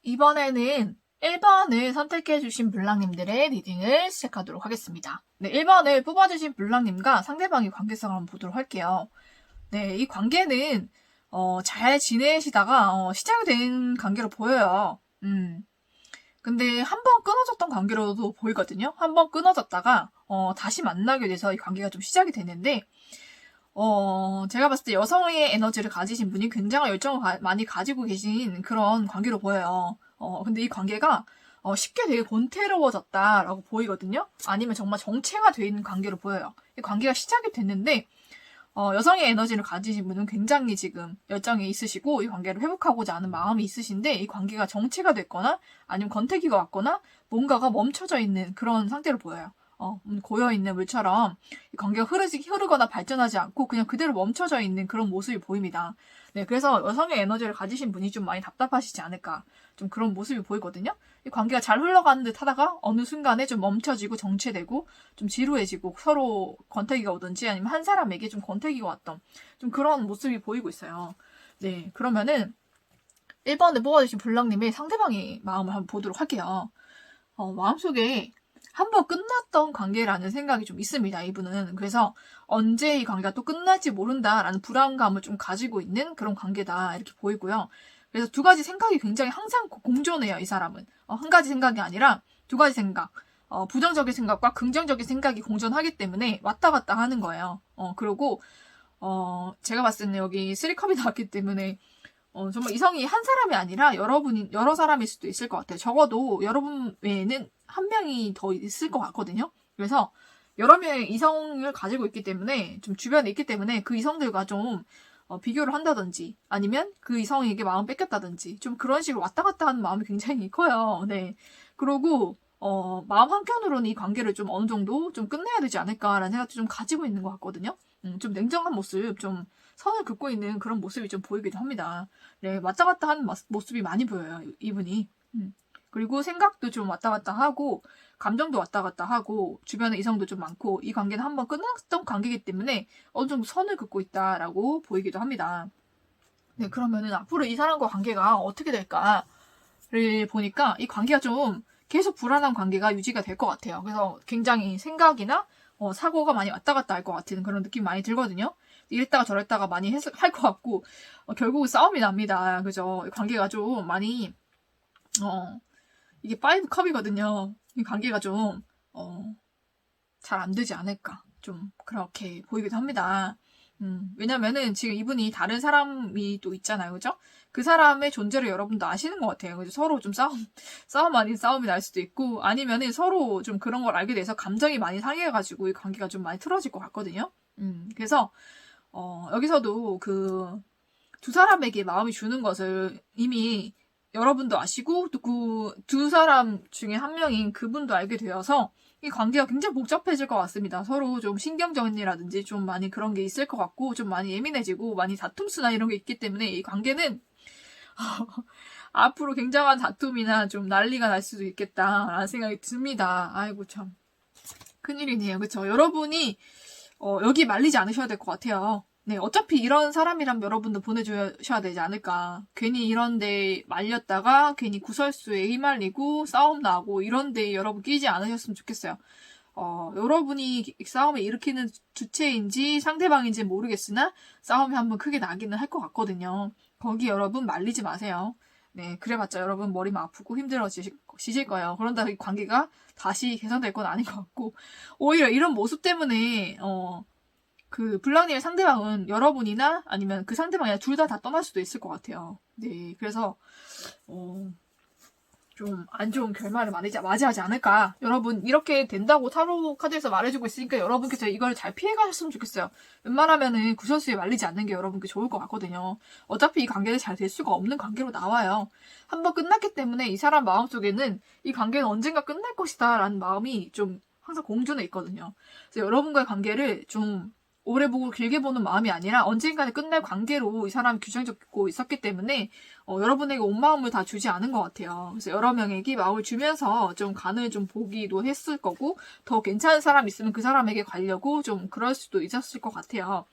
이번에는 1번을 선택해주신 블랑님들의 리딩을 시작하도록 하겠습니다. 네, 1번을 뽑아주신 블랑님과 상대방의 관계성을 한번 보도록 할게요. 네, 이 관계는 잘 지내시다가 시작이 된 관계로 보여요. 근데 한 번 끊어졌던 관계로도 보이거든요. 한 번 끊어졌다가 다시 만나게 돼서 이 관계가 좀 시작이 되는데 제가 봤을 때 여성의 에너지를 가지신 분이 굉장히 열정을 많이 가지고 계신 그런 관계로 보여요. 근데 이 관계가 쉽게 되게 권태로워졌다라고 보이거든요. 아니면 정말 정체가 돼 있는 관계로 보여요. 이 관계가 시작이 됐는데 여성의 에너지를 가지신 분은 굉장히 지금 열정이 있으시고 이 관계를 회복하고자 하는 마음이 있으신데 이 관계가 정체가 됐거나 아니면 권태기가 왔거나 뭔가가 멈춰져 있는 그런 상태로 보여요. 고여있는 물처럼 이 관계가 흐르거나 발전하지 않고 그냥 그대로 멈춰져 있는 그런 모습이 보입니다. 네, 그래서 여성의 에너지를 가지신 분이 좀 많이 답답하시지 않을까. 좀 그런 모습이 보이거든요. 이 관계가 잘 흘러가는 듯 하다가 어느 순간에 좀 멈춰지고 정체되고 좀 지루해지고 서로 권태기가 오든지 아니면 한 사람에게 좀 권태기가 왔던 좀 그런 모습이 보이고 있어요. 네, 그러면은 1번을 뽑아주신 블랑님의 상대방의 마음을 한번 보도록 할게요. 마음속에 한 번 끝났던 관계라는 생각이 좀 있습니다, 이분은. 그래서 언제 이 관계가 또 끝날지 모른다라는 불안감을 좀 가지고 있는 그런 관계다, 이렇게 보이고요. 그래서 두 가지 생각이 굉장히 항상 공존해요, 이 사람은. 한 가지 생각이 아니라 두 가지 생각. 부정적인 생각과 긍정적인 생각이 공존하기 때문에 왔다 갔다 하는 거예요. 그리고, 제가 봤을 때는 여기 3컵이 나왔기 때문에 정말 이성이 한 사람이 아니라 여러 사람일 수도 있을 것 같아요. 적어도 여러분 외에는 한 명이 더 있을 것 같거든요. 그래서 여러 명의 이성을 가지고 있기 때문에, 좀 주변에 있기 때문에 그 이성들과 좀 비교를 한다든지, 아니면 그 이성에게 마음 뺏겼다든지, 좀 그런 식으로 왔다 갔다 하는 마음이 굉장히 커요. 네. 그러고, 마음 한켠으로는 이 관계를 좀 어느 정도 좀 끝내야 되지 않을까라는 생각도 좀 가지고 있는 것 같거든요. 좀 냉정한 모습, 좀 선을 긋고 있는 그런 모습이 좀 보이기도 합니다. 네, 왔다 갔다 하는 모습이 많이 보여요, 이분이. 그리고 생각도 좀 왔다 갔다 하고, 감정도 왔다 갔다 하고, 주변에 이성도 좀 많고, 이 관계는 한번 끝났던 관계이기 때문에 어느 정도 선을 긋고 있다라고 보이기도 합니다. 네, 그러면은 앞으로 이 사람과 관계가 어떻게 될까를 보니까 이 관계가 좀 계속 불안한 관계가 유지가 될 것 같아요. 그래서 굉장히 생각이나 사고가 많이 왔다 갔다 할 것 같은 그런 느낌이 많이 들거든요. 이랬다가 저랬다가 많이 할 것 같고, 결국은 싸움이 납니다. 그죠? 관계가 좀 많이, 이게 5컵이거든요. 이 관계가 좀, 잘 안 되지 않을까. 좀, 그렇게 보이기도 합니다. 왜냐면은 지금 이분이 다른 사람이 또 있잖아요. 그죠? 그 사람의 존재를 여러분도 아시는 것 같아요. 그래서 서로 좀 싸움 아닌 싸움이 날 수도 있고, 아니면은 서로 좀 그런 걸 알게 돼서 감정이 많이 상해가지고 이 관계가 좀 많이 틀어질 것 같거든요. 그래서, 여기서도 그 두 사람에게 마음이 주는 것을 이미 여러분도 아시고 또 그 두 사람 중에 한 명인 그분도 알게 되어서 이 관계가 굉장히 복잡해질 것 같습니다. 서로 좀 신경전이라든지 좀 많이 그런 게 있을 것 같고 좀 많이 예민해지고 많이 다툼수나 이런 게 있기 때문에 이 관계는 앞으로 굉장한 다툼이나 좀 난리가 날 수도 있겠다라는 생각이 듭니다. 아이고 참 큰일이네요. 그쵸? 여러분이 여기 말리지 않으셔야 될 것 같아요. 네, 어차피 이런 사람이라면 여러분도 보내주셔야 되지 않을까. 괜히 이런데 말렸다가 괜히 구설수에 휘말리고 싸움 나고 이런데 여러분 끼지 않으셨으면 좋겠어요. 여러분이 싸움을 일으키는 주체인지 상대방인지 모르겠으나 싸움이 한번 크게 나기는 할 것 같거든요. 거기 여러분 말리지 마세요. 네, 그래봤자 여러분 머리만 아프고 힘들어지실 거예요. 그런다 이 관계가 다시 개선될 건 아닌 것 같고 오히려 이런 모습 때문에 그 블랑님의 상대방은 여러분이나 아니면 그 상대방이나 둘 다 떠날 수도 있을 것 같아요. 네, 그래서 좀 안 좋은 결말을 맞이하지 않을까. 여러분 이렇게 된다고 타로 카드에서 말해주고 있으니까 여러분께서 이걸 잘 피해가셨으면 좋겠어요. 웬만하면은 구설수에 말리지 않는 게 여러분께 좋을 것 같거든요. 어차피 이 관계는 잘 될 수가 없는 관계로 나와요. 한번 끝났기 때문에 이 사람 마음속에는 이 관계는 언젠가 끝날 것이다 라는 마음이 좀 항상 공존해 있거든요. 그래서 여러분과의 관계를 좀 오래 보고 길게 보는 마음이 아니라 언젠가는 끝날 관계로 이 사람이 규정 잡고 있었기 때문에 여러분에게 온 마음을 다 주지 않은 것 같아요. 그래서 여러 명에게 마음을 주면서 좀 간을 좀 보기도 했을 거고 더 괜찮은 사람 있으면 그 사람에게 가려고 좀 그럴 수도 있었을 것 같아요.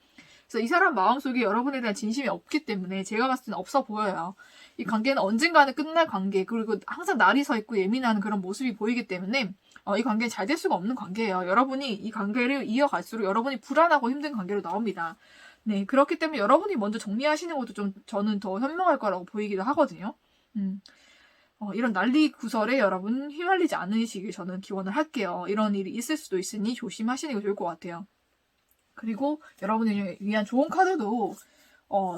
그래서 이 사람 마음속에 여러분에 대한 진심이 없기 때문에 제가 봤을 때는 없어 보여요. 이 관계는 언젠가는 끝날 관계, 그리고 항상 날이 서 있고 예민한 그런 모습이 보이기 때문에 이 관계는 잘 될 수가 없는 관계예요. 여러분이 이 관계를 이어갈수록 여러분이 불안하고 힘든 관계로 나옵니다. 네, 그렇기 때문에 여러분이 먼저 정리하시는 것도 좀 저는 더 현명할 거라고 보이기도 하거든요. 이런 난리 구설에 여러분 휘말리지 않으시길 저는 기원을 할게요. 이런 일이 있을 수도 있으니 조심하시는 게 좋을 것 같아요. 그리고 여러분을 위한 좋은 카드도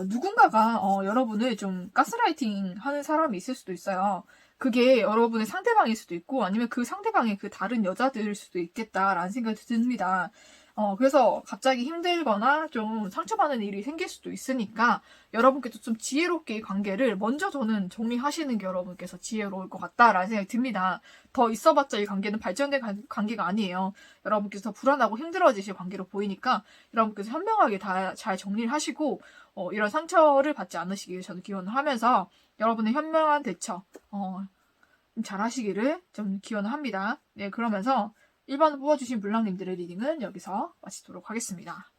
누군가가 여러분을 좀 가스라이팅 하는 사람이 있을 수도 있어요. 그게 여러분의 상대방일 수도 있고 아니면 그 상대방의 그 다른 여자들일 수도 있겠다라는 생각이 듭니다. 그래서 갑자기 힘들거나 좀 상처받는 일이 생길 수도 있으니까 여러분께서 좀 지혜롭게 이 관계를 먼저 저는 정리하시는 게 여러분께서 지혜로울 것 같다라는 생각이 듭니다. 더 있어봤자 이 관계는 발전된 관계가 아니에요. 여러분께서 불안하고 힘들어지실 관계로 보이니까 여러분께서 현명하게 다 잘 정리를 하시고 이런 상처를 받지 않으시길 저는 기원을 하면서 여러분의 현명한 대처 잘 하시기를 좀 기원을 합니다. 네, 그러면서 1번을 뽑아주신 물랑님들의 리딩은 여기서 마치도록 하겠습니다.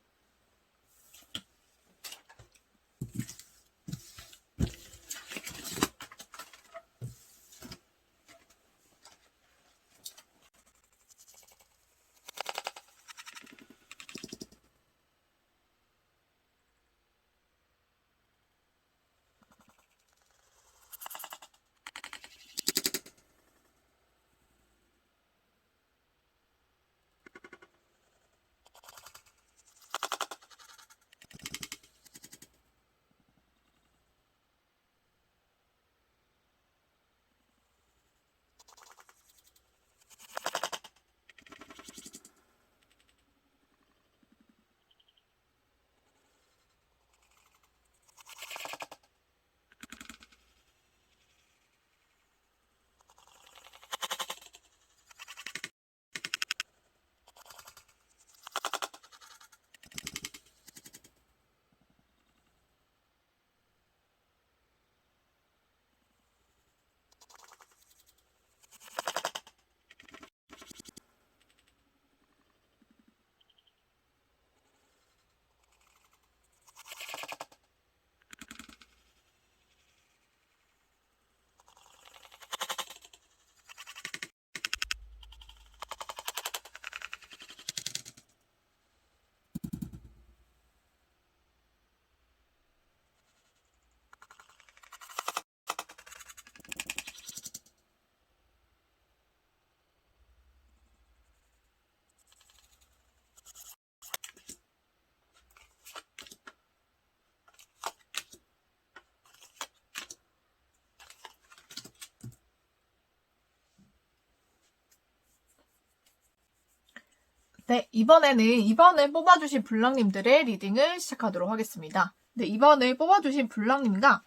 네, 이번에는 2번을 뽑아주신 블랑님들의 리딩을 시작하도록 하겠습니다. 네, 2번을 뽑아주신 블랑님과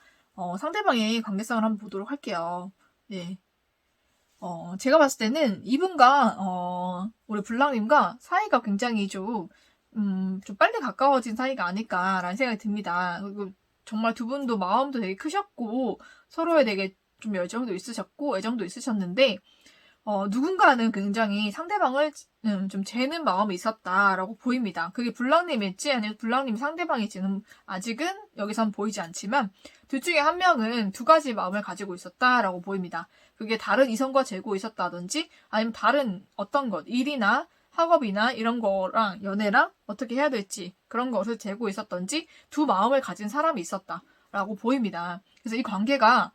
상대방의 관계성을 한번 보도록 할게요. 네. 제가 봤을 때는 이분과 우리 블랑님과 사이가 굉장히 좀 빨리 가까워진 사이가 아닐까라는 생각이 듭니다. 그리고 정말 두 분도 마음도 되게 크셨고 서로에 되게 좀 열정도 있으셨고 애정도 있으셨는데 누군가는 굉장히 상대방을 좀 재는 마음이 있었다라고 보입니다. 그게 블랑님일지 아니면 블랑님이 상대방일지는 아직은 여기선 보이지 않지만 둘 중에 한 명은 두 가지 마음을 가지고 있었다라고 보입니다. 그게 다른 이성과 재고 있었다든지 아니면 다른 어떤 것, 일이나 학업이나 이런 거랑 연애랑 어떻게 해야 될지 그런 것을 재고 있었던지 두 마음을 가진 사람이 있었다라고 보입니다. 그래서 이 관계가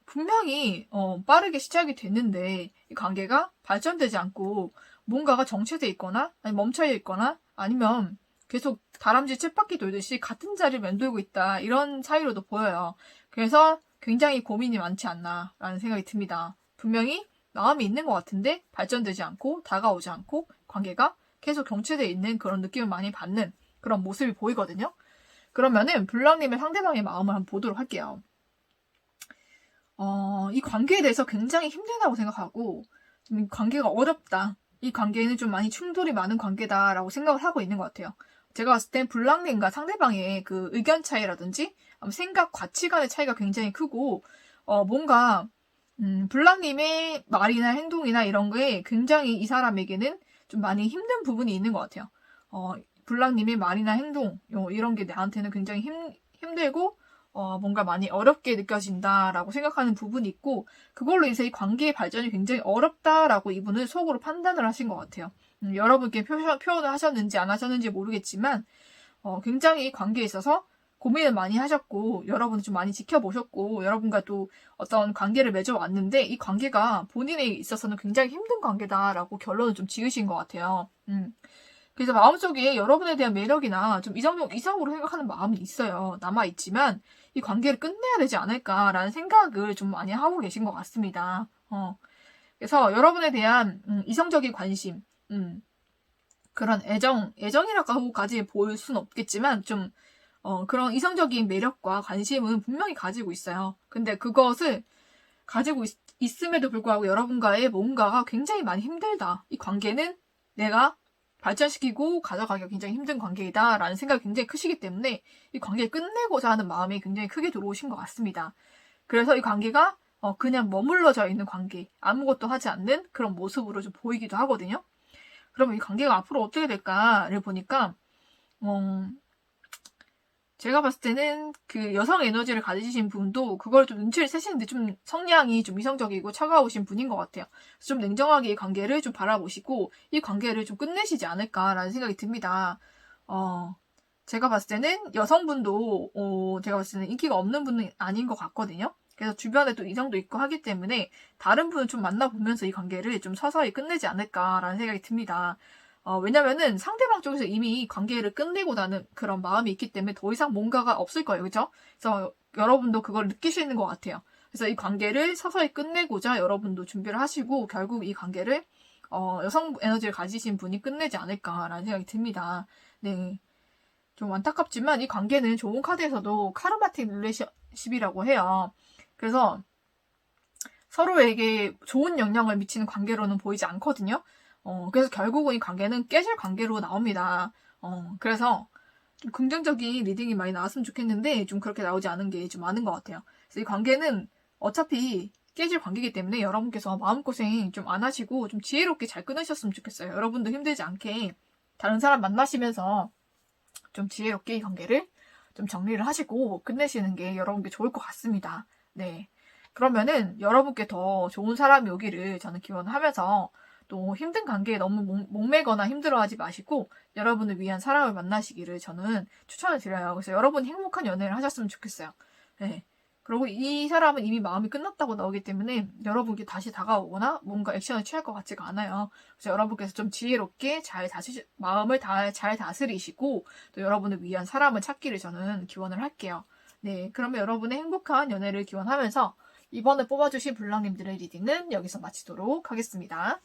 분명히 빠르게 시작이 됐는데 이 관계가 발전되지 않고 뭔가가 정체돼 있거나 아니 멈춰 있거나 아니면 계속 다람쥐 쳇바퀴 돌듯이 같은 자리를 맴돌고 있다 이런 사이로도 보여요. 그래서 굉장히 고민이 많지 않나라는 생각이 듭니다. 분명히 마음이 있는 것 같은데 발전되지 않고 다가오지 않고 관계가 계속 정체돼 있는 그런 느낌을 많이 받는 그런 모습이 보이거든요. 그러면은 블랑님의 상대방의 마음을 한번 보도록 할게요. 이 관계에 대해서 굉장히 힘들다고 생각하고 좀 관계가 어렵다. 이 관계는 좀 많이 충돌이 많은 관계다라고 생각을 하고 있는 것 같아요. 제가 봤을 땐 블랑님과 상대방의 그 의견 차이라든지 생각, 가치관의 차이가 굉장히 크고 뭔가 블랑님의 말이나 행동이나 이런 게 굉장히 이 사람에게는 좀 많이 힘든 부분이 있는 것 같아요. 블랑님의 말이나 행동, 이런 게 나한테는 굉장히 힘들고, 뭔가 많이 어렵게 느껴진다라고 생각하는 부분이 있고, 그걸로 인해서 이 관계의 발전이 굉장히 어렵다라고 이분은 속으로 판단을 하신 것 같아요. 여러분께 표현을 하셨는지 안 하셨는지 모르겠지만, 굉장히 관계에 있어서 고민을 많이 하셨고, 여러분을 좀 많이 지켜보셨고, 여러분과 또 어떤 관계를 맺어왔는데, 이 관계가 본인에 있어서는 굉장히 힘든 관계다라고 결론을 좀 지으신 것 같아요. 그래서 마음속에 여러분에 대한 매력이나 좀 이성으로 생각하는 마음이 있어요. 남아있지만, 이 관계를 끝내야 되지 않을까라는 생각을 좀 많이 하고 계신 것 같습니다. 그래서 여러분에 대한 이성적인 관심, 그런 애정이라고까지 볼 수는 없겠지만, 좀 그런 이성적인 매력과 관심은 분명히 가지고 있어요. 근데 그것을 가지고 있음에도 불구하고 여러분과의 뭔가가 굉장히 많이 힘들다. 이 관계는 내가 발전시키고 가져가기가 굉장히 힘든 관계이다 라는 생각이 굉장히 크시기 때문에 이 관계를 끝내고자 하는 마음이 굉장히 크게 들어오신 것 같습니다. 그래서 이 관계가 그냥 머물러져 있는 관계, 아무것도 하지 않는 그런 모습으로 좀 보이기도 하거든요. 그러면 이 관계가 앞으로 어떻게 될까를 보니까 제가 봤을 때는 그 여성 에너지를 가지신 분도 그걸 좀 눈치를 채시는데 좀 성향이 좀 이성적이고 차가우신 분인 것 같아요. 그래서 좀 냉정하게 이 관계를 좀 바라보시고 이 관계를 좀 끝내시지 않을까라는 생각이 듭니다. 제가 봤을 때는 여성분도 제가 봤을 때는 인기가 없는 분은 아닌 것 같거든요. 그래서 주변에 또 이성도 있고 하기 때문에 다른 분을 좀 만나보면서 이 관계를 좀 서서히 끝내지 않을까라는 생각이 듭니다. 왜냐면은 상대방 쪽에서 이미 관계를 끝내고나는 그런 마음이 있기 때문에 더 이상 뭔가가 없을 거예요. 그죠? 그래서 여러분도 그걸 느끼시는 것 같아요. 그래서 이 관계를 서서히 끝내고자 여러분도 준비를 하시고 결국 이 관계를 여성 에너지를 가지신 분이 끝내지 않을까라는 생각이 듭니다. 네. 좀 안타깝지만 이 관계는 좋은 카드에서도 카르마틱 릴레이션십이라고 해요. 그래서 서로에게 좋은 영향을 미치는 관계로는 보이지 않거든요. 그래서 결국은 이 관계는 깨질 관계로 나옵니다. 그래서 좀 긍정적인 리딩이 많이 나왔으면 좋겠는데 좀 그렇게 나오지 않은 게 좀 많은 것 같아요. 그래서 이 관계는 어차피 깨질 관계이기 때문에 여러분께서 마음고생 좀 안 하시고 좀 지혜롭게 잘 끊으셨으면 좋겠어요. 여러분도 힘들지 않게 다른 사람 만나시면서 좀 지혜롭게 이 관계를 좀 정리를 하시고 끝내시는 게 여러분께 좋을 것 같습니다. 네. 그러면은 여러분께 더 좋은 사람이 오기를 저는 기원하면서 또 힘든 관계에 너무 목매거나 힘들어하지 마시고 여러분을 위한 사람을 만나시기를 저는 추천을 드려요. 그래서 여러분이 행복한 연애를 하셨으면 좋겠어요. 네. 그리고 이 사람은 이미 마음이 끝났다고 나오기 때문에 여러분께 다시 다가오거나 뭔가 액션을 취할 것 같지가 않아요. 그래서 여러분께서 좀 지혜롭게 마음을 잘 다스리시고 또 여러분을 위한 사람을 찾기를 저는 기원을 할게요. 네, 그러면 여러분의 행복한 연애를 기원하면서 이번에 뽑아주신 블랑님들의 리딩은 여기서 마치도록 하겠습니다.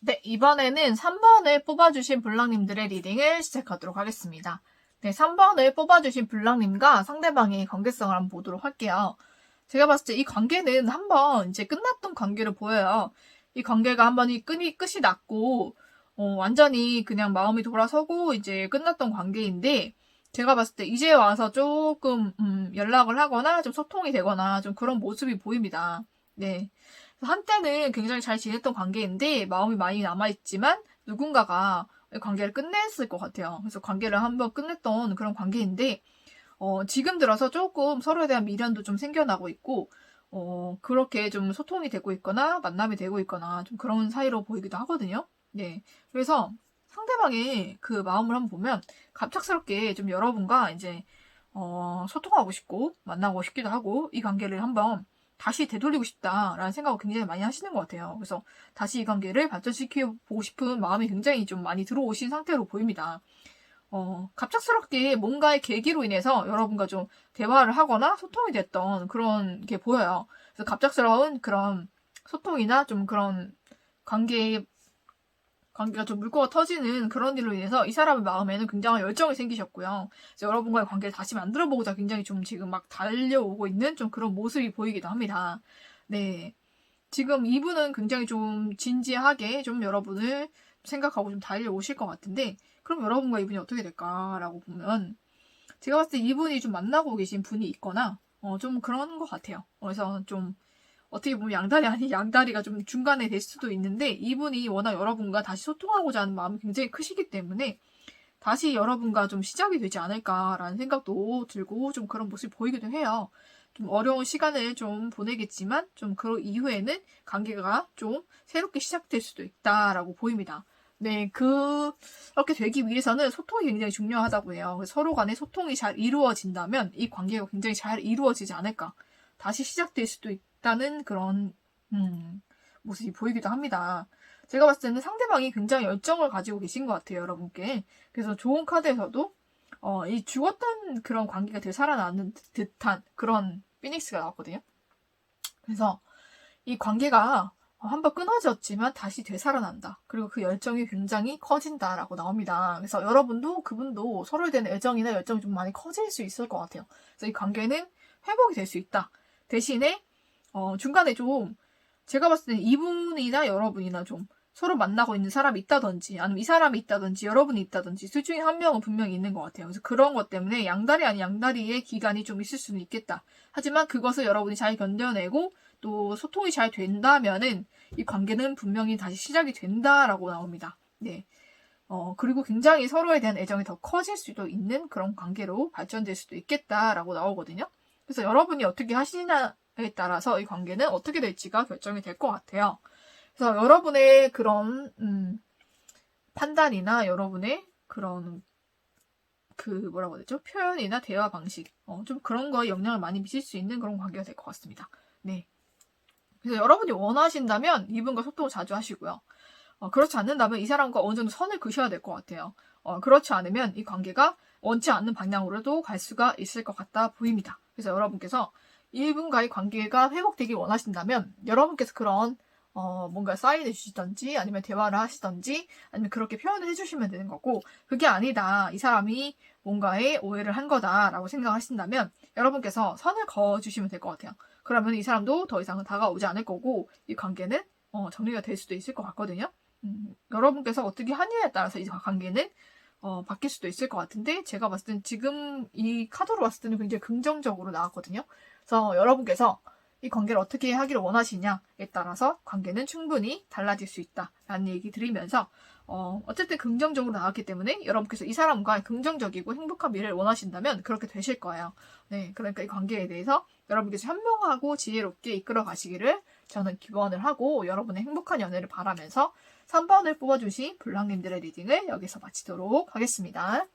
네, 이번에는 3번을 뽑아주신 블랑님들의 리딩을 시작하도록 하겠습니다. 네, 3번을 뽑아주신 블랑님과 상대방의 관계성을 한번 보도록 할게요. 제가 봤을 때 이 관계는 한번 이제 끝났던 관계로 보여요. 이 관계가 한번 끝이 났고, 완전히 그냥 마음이 돌아서고 이제 끝났던 관계인데, 제가 봤을 때 이제 와서 조금, 연락을 하거나 좀 소통이 되거나 좀 그런 모습이 보입니다. 네. 한때는 굉장히 잘 지냈던 관계인데 마음이 많이 남아있지만 누군가가 관계를 끝냈을 것 같아요. 그래서 관계를 한번 끝냈던 그런 관계인데 지금 들어서 조금 서로에 대한 미련도 좀 생겨나고 있고 그렇게 좀 소통이 되고 있거나 만남이 되고 있거나 좀 그런 사이로 보이기도 하거든요. 네, 그래서 상대방의 그 마음을 한번 보면 갑작스럽게 좀 여러분과 이제 소통하고 싶고 만나고 싶기도 하고 이 관계를 한번 다시 되돌리고 싶다라는 생각을 굉장히 많이 하시는 것 같아요. 그래서 다시 이 관계를 발전시켜보고 싶은 마음이 굉장히 좀 많이 들어오신 상태로 보입니다. 갑작스럽게 뭔가의 계기로 인해서 여러분과 좀 대화를 하거나 소통이 됐던 그런 게 보여요. 그래서 갑작스러운 그런 소통이나 좀 그런 관계가 좀 물꼬가 터지는 그런 일로 인해서 이 사람의 마음에는 굉장한 열정이 생기셨고요. 여러분과의 관계를 다시 만들어보고자 굉장히 좀 지금 막 달려오고 있는 좀 그런 모습이 보이기도 합니다. 네. 지금 이분은 굉장히 좀 진지하게 좀 여러분을 생각하고 좀 달려오실 것 같은데, 그럼 여러분과 이분이 어떻게 될까라고 보면, 제가 봤을 때 이분이 좀 만나고 계신 분이 있거나, 좀 그런 것 같아요. 그래서 좀, 어떻게 보면 양다리 아닌 양다리가 좀 중간에 될 수도 있는데, 이분이 워낙 여러분과 다시 소통하고자 하는 마음이 굉장히 크시기 때문에, 다시 여러분과 좀 시작이 되지 않을까라는 생각도 들고, 좀 그런 모습이 보이기도 해요. 좀 어려운 시간을 좀 보내겠지만, 좀 그 이후에는 관계가 좀 새롭게 시작될 수도 있다라고 보입니다. 네, 그렇게 되기 위해서는 소통이 굉장히 중요하다고 해요. 서로 간에 소통이 잘 이루어진다면 이 관계가 굉장히 잘 이루어지지 않을까. 다시 시작될 수도 있다는 그런, 모습이 보이기도 합니다. 제가 봤을 때는 상대방이 굉장히 열정을 가지고 계신 것 같아요, 여러분께. 그래서 좋은 카드에서도, 이 죽었던 그런 관계가 되살아나는 듯한 그런 피닉스가 나왔거든요. 그래서 이 관계가 한번 끊어졌지만 다시 되살아난다. 그리고 그 열정이 굉장히 커진다라고 나옵니다. 그래서 여러분도 그분도 서로에 대한 애정이나 열정이 좀 많이 커질 수 있을 것 같아요. 그래서 이 관계는 회복이 될 수 있다. 대신에 중간에 좀 제가 봤을 때는 이분이나 여러분이나 좀 서로 만나고 있는 사람이 있다든지 아니면 이 사람이 있다든지 여러분이 있다든지 둘 중에 한 명은 분명히 있는 것 같아요. 그래서 그런 것 때문에 양다리 아닌 양다리의 기간이 좀 있을 수는 있겠다. 하지만 그것을 여러분이 잘 견뎌내고 또 소통이 잘 된다면은 이 관계는 분명히 다시 시작이 된다라고 나옵니다. 네. 그리고 굉장히 서로에 대한 애정이 더 커질 수도 있는 그런 관계로 발전될 수도 있겠다라고 나오거든요. 그래서 여러분이 어떻게 하시냐에 따라서 이 관계는 어떻게 될지가 결정이 될 것 같아요. 그래서 여러분의 그런 판단이나 여러분의 그런 뭐라고 해야 되죠? 표현이나 대화 방식 좀 그런 거에 영향을 많이 미칠 수 있는 그런 관계가 될 것 같습니다. 네. 그래서 여러분이 원하신다면 이분과 소통을 자주 하시고요. 그렇지 않는다면 이 사람과 어느 정도 선을 그셔야 될 것 같아요. 그렇지 않으면 이 관계가 원치 않는 방향으로도 갈 수가 있을 것 같다 보입니다. 그래서 여러분께서 이분과의 관계가 회복되길 원하신다면 여러분께서 그런 뭔가 사인해 주시던지 아니면 대화를 하시던지 아니면 그렇게 표현을 해주시면 되는 거고, 그게 아니다, 이 사람이 뭔가에 오해를 한 거다라고 생각하신다면 여러분께서 선을 그어주시면 될 것 같아요. 그러면 이 사람도 더 이상은 다가오지 않을 거고 이 관계는 정리가 될 수도 있을 것 같거든요. 여러분께서 어떻게 하느냐에 따라서 이 관계는 바뀔 수도 있을 것 같은데, 제가 봤을 때는 지금 이 카드로 봤을 때는 굉장히 긍정적으로 나왔거든요. 그래서 여러분께서 이 관계를 어떻게 하기를 원하시냐에 따라서 관계는 충분히 달라질 수 있다라는 얘기 드리면서 어쨌든 긍정적으로 나왔기 때문에 여러분께서 이 사람과 긍정적이고 행복한 미래를 원하신다면 그렇게 되실 거예요. 네, 그러니까 이 관계에 대해서 여러분께서 현명하고 지혜롭게 이끌어 가시기를 저는 기원을 하고 여러분의 행복한 연애를 바라면서 3번을 뽑아주신 블랑님들의 리딩을 여기서 마치도록 하겠습니다.